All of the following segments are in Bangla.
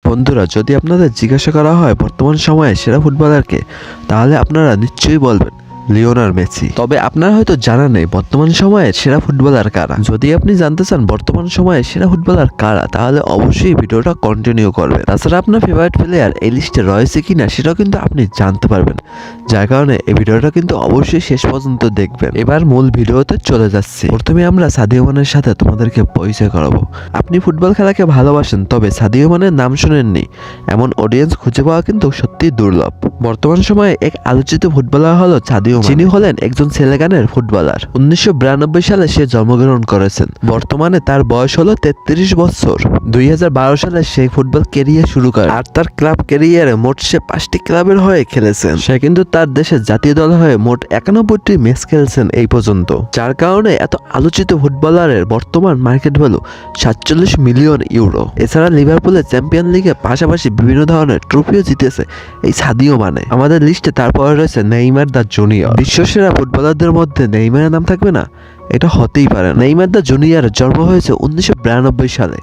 বন্ধুরা, যদি আপনাদের জিজ্ঞাসা করা হয় বর্তমান সময়ে সেরা ফুটবলারকে, তাহলে আপনারা নিশ্চয়ই বলবেন লিওনেল মেসি। তবে আপনার হয়তো জানা নেই বর্তমান সময়ে সেরা ফুটবলার কারা। যদি আপনি জানতে চান বর্তমান সময়ে সেরা ফুটবলার কারা, তাহলে অবশ্যই ভিডিওটা কন্টিনিউ করবেন। তাছাড়া আপনার ফেভারিট প্লেয়ার এই লিস্টে রয়েছে কিনা সেটাও কিন্তু আপনি জানতে পারবেন, যার কারণে এই ভিডিওটা কিন্তু অবশ্যই শেষ পর্যন্ত দেখবেন। এবার মূল ভিডিওতে চলে যাচ্ছি। প্রথমে আমরা সাদিও মানের সাথে তোমাদেরকে পরিচয় করাবো। আপনি ফুটবল খেলাকে ভালোবাসেন, তবে সাদিও মানের নাম শুনেননি এমন অডিয়েন্স খুঁজে পাওয়া কিন্তু সত্যি দুর্লভ। বর্তমান সময়ে এক আলোচিত ফুটবলার হলো সাদিও মানে। যিনি হলেন একজন সেনেগালের ফুটবলার। 1992 সালে সে জন্মগ্রহণ করেছেন। বর্তমানে তার বয়স হলো 33 বছর। 2012 সালে সে ফুটবল ক্যারিয়ার শুরু করে, আর তার ক্লাব ক্যারিয়ারে মোট সে 5টি ক্লাবের হয়ে খেলেছেন। সে কিন্তু তার দেশের জাতীয় দল হয়ে মোট 91টি ম্যাচ খেলছেন এই পর্যন্ত, যার কারণে এত আলোচিত ফুটবলারের বর্তমান মার্কেট ভ্যালু 47 মিলিয়ন ইউরো। এছাড়া লিভারপুলের চ্যাম্পিয়ন লিগের পাশাপাশি বিভিন্ন ধরনের ট্রফিও জিতেছে এই সাদিও মানে। আমাদের লিস্টে তারপরে রয়েছে নেইমার দা জুনিয়র। বিশ্বসেরা ফুটবলারদের মধ্যে নেইমারের নাম থাকবে না, এটা হতেই পারে না। নেইমার দা জুনিয়রের জন্ম হয়েছে 1992 সালে,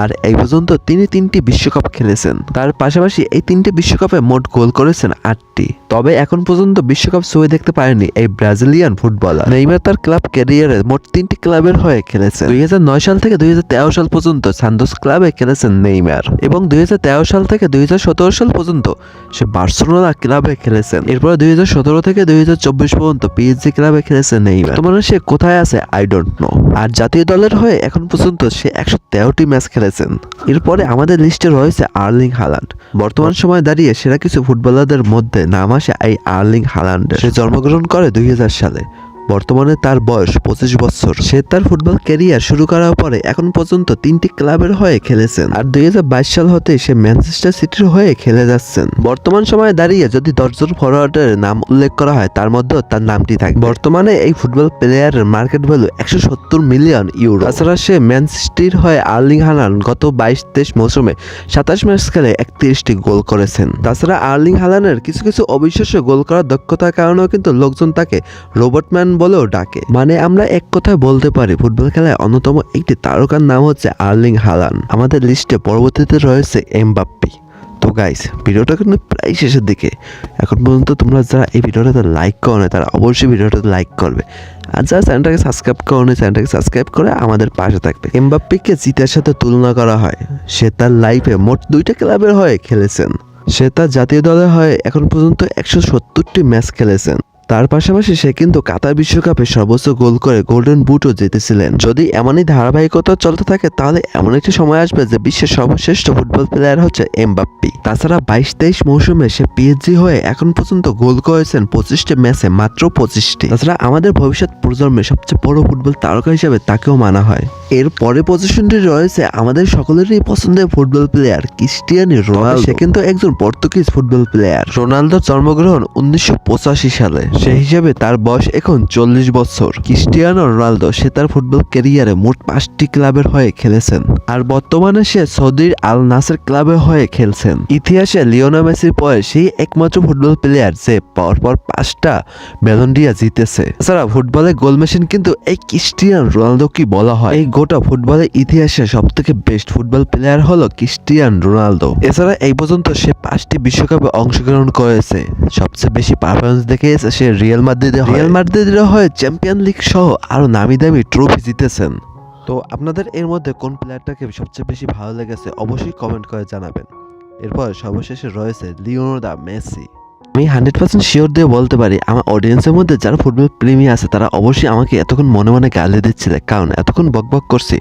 আর এই পর্যন্ত তিনি 3টি বিশ্বকাপ খেলেছেন। তার পাশাপাশি এই 3টি বিশ্বকাপে মোট গোল করেছেন 8টি। তবে এখন পর্যন্ত বিশ্বকাপ ছবি দেখতে পারেনি এই ব্রাজিলিয়ান ফুটবলার। নেইমার তার ক্লাব ক্যারিয়ারে মোট 3টি ক্লাবের হয়ে খেলেছেন। 2009 সাল থেকে 2013 সাল পর্যন্ত সান্তোস ক্লাবে খেলেছেন নেইমার, এবং 2013 সাল থেকে 2017 সাল পর্যন্ত সে বার্সেলোনা ক্লাবে খেলেছেন। এরপর 2017 থেকে 2024 পর্যন্ত পিএসজি ক্লাবে খেলেছেন নেইমার। তোমার সে কোথায় আছে আই ডোন্ট নো। আর জাতীয় দলের হয়ে এখন পর্যন্ত সে 113টি ম্যাচ খেলেছেন। এরপরে আমাদের লিস্টে রয়েছে আর্লিং হালান্ড। বর্তমান সময়ে দাঁড়িয়ে সেরা কিছু ফুটবলারদের মধ্যে নাম আসে এই আর্লিং হালান্ডের। সে জন্মগ্রহণ করে 2000 সালে। বর্তমানে তার বয়স 25 বছর। সে তার ফুটবল ক্যারিয়ার শুরু করার পরে এখন পর্যন্ত 3টি ক্লাবের হয়ে খেলেছেন, আর 2022 সাল হতে সে ম্যানচেস্টার সিটির হয়ে খেলে যাচ্ছেন। বর্তমান সময়ে দাঁড়িয়ে যদি 10 জন ফরওয়ার্ডের নাম উল্লেখ করা হয়, তার মধ্যেও তার নামটি থাকে। বর্তমানে এই ফুটবল প্লেয়ারের মার্কেট ভ্যালু 170 মিলিয়ন ইউরো। তাছাড়া সে ম্যান সিটির হয়ে আর্লিং হালান্ড গত 22-23 মৌসুমে 27 ম্যাচ খেলে 31টি গোল করেছেন। তাছাড়া আর্লিং হালান্ডের কিছু কিছু অবিশ্বাস্য গোল করার দক্ষতার কারণেও কিন্তু লোকজন তাকে রোবট ম্যান বলেও ডাকে। মানে আমরা এক কথায় বলতে পারি ফুটবল খেলায় অন্যতম একটি তারকার নাম হচ্ছে আর্লিং হালান্ড। আমাদের লিস্টে পরবর্তীতে রয়েছে এমবাপ্পে। তো গাইস, ভিডিওটা কিন্তু প্রায় শেষের দিকে। এখন পর্যন্ত তোমরা যারা এই ভিডিওটাতে লাইক করো না, তারা অবশ্যই ভিডিওটাতে লাইক করবে। আর যারা চ্যানেলটাকে সাবস্ক্রাইব করো না, চ্যানেলটাকে সাবস্ক্রাইব করে আমাদের পাশে থাকবে। এমবাপ্পেকে জিতার সাথে তুলনা করা হয়। সে তার লাইফে মোট 2টা ক্লাবের হয়ে খেলেছেন। সে তার জাতীয় দলের হয়ে এখন পর্যন্ত 170টি ম্যাচ খেলেছেন। তার পাশাপাশি সে কিন্তু কাতার বিশ্বকাপে সর্বোচ্চ গোল করে গোল্ডেন বুটও জিতেছিলেন। যদি এমনই ধারাবাহিকতা চলতে থাকে, তাহলে এমন একটি সময় আসবে যে বিশ্বের সর্বশ্রেষ্ঠ ফুটবল প্লেয়ার হচ্ছে এমবাপ্পে। তাছাড়া 22-23 মৌসুমে সে পিএসজি হয়ে এখন পর্যন্ত গোল করেছেন 25টি ম্যাচে, মাত্র 25টি। তাছাড়া আমাদের ভবিষ্যৎ প্রজন্মের সবচেয়ে বড় ফুটবল তারকা হিসেবে তাকেও মানা হয়। এর পরে পজিশনটি রয়েছে আমাদের সকলেরই পছন্দের ফুটবল প্লেয়ার ক্রিস্টিয়ানো রোনালদো। সে কিন্তু একজন পর্তুগিজ ফুটবল প্লেয়ার। রোনালদোর জন্মগ্রহণ 1985 সালে। সেই হিসাবে তার বয়স এখন 40 বছর। ক্রিস্টিয়ানো রোনালদো সে তার ফুটবল ক্যারিয়ারে মোট 5টি ক্লাবের হয়ে খেলেছেন, আর বর্তমানে সে সৌদির আল নাসের ক্লাবের হয়ে খেলছেন। ইতিহাসে লিওনেল মেসির পরে সেই একমাত্র ফুটবল প্লেয়ার যে পরপর 5টা ব্যালন ডি অর জিতেছে। এছাড়া ফুটবলে গোল মেশিন কিন্তু এই ক্রিস্টিয়ানো রোনালদো কি বলা হয়। এই গোটা ফুটবলের ইতিহাসে সবথেকে বেস্ট ফুটবল প্লেয়ার হলো ক্রিস্টিয়ানো রোনালদো। এছাড়া এই পর্যন্ত সে 5টি বিশ্বকাপে অংশগ্রহণ করেছে। সবচেয়ে বেশি পারফরমেন্স দেখিয়েছে সে রিয়াল মাদ্রিদের হয়ে চ্যাম্পিয়ন লিগ সহ আরো নামি দামি ট্রফি জিতেছেন। তো আপনাদের এর মধ্যে কোন প্লেয়ারটাকে সবচেয়ে বেশি ভালো লেগেছে অবশ্যই কমেন্ট করে জানাবেন। এরপর সর্বশেষে রয়েছে লিওনেল দা মেসি। আমি 100% শিওর দিয়ে বলতে পারি আমার অডিয়েন্সের মধ্যে যারা ফুটবল প্রেমী আছে তারা অবশ্যই আমাকে এতক্ষণ মনে মনে গালি দিচ্ছিলে, কারণ এতক্ষণ বকবক করছি।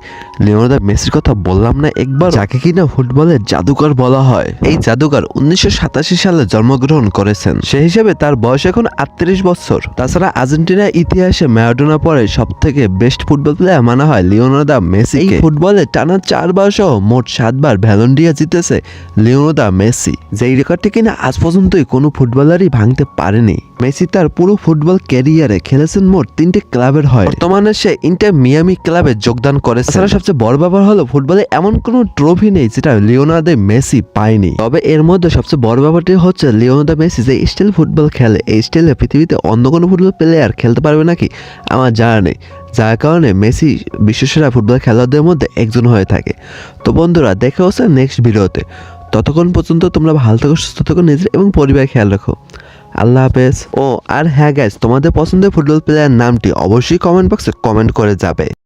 লিওনেল দা মেসির কথা বললাম না একবার, যাকে কিনা ফুটবলের জাদুকর বলা হয়। এই জাদুকর 1987 সালে জন্মগ্রহণ করেছেন। সেই হিসেবে তার বয়স এখন 38 বছর। তাছাড়া আর্জেন্টিনার ইতিহাসে ম্যারাডোনা পরে সব থেকে বেস্ট ফুটবল প্লেয়ার মানা হয় লিওনেল দা মেসি। এই ফুটবলে টানা 4 বার সহ মোট 7 বার ব্যালন ডি অর জিতেছে লিওনেল দা মেসি, যেই রেকর্ডটি কিনা আজ পর্যন্তই কোনো ফুটবলারই ভাঙতে পারেনি। মেসি তার পুরো ফুটবল ক্যারিয়ারে খেলেছেন মোট 3টি ক্লাবের হয়ে। বর্তমানে সে ইন্টার মিয়ামি ক্লাবে যোগদান করেছে। তাছাড়া সবচেয়ে বড় ব্যাপার হলো ফুটবলে এমন কোনো ট্রফি নেই যেটা লিওনেল দা মেসি পায়নি। তবে এর মধ্যে সবচেয়ে বড় ব্যাপারটি হচ্ছে লিওনেল দা মেসি যে স্টাইল ফুটবল খেলে, এই স্টাইলে পৃথিবীতে অন্য কোনো ফুটবল প্লেয়ার খেলতে পারবে নাকি আমার জানা নেই, যার কারণে মেসি বিশ্বসেরা ফুটবল খেলোয়াড়দের মধ্যে একজন হয়ে থাকে। তো বন্ধুরা, দেখা হচ্ছে নেক্সট ভিডিওতে। ততক্ষণ পর্যন্ত তোমরা ভালো থাকো, সুস্থ থাকো, নিজের এবং পরিবার খেয়াল রাখো। আল্লাহ হাফেজ। ও আর হ্যাঁ গাইস, তোমাদের পছন্দের ফুটবল প্লেয়ার নামটি অবশ্যই কমেন্ট বক্সে কমেন্ট করে যাবে।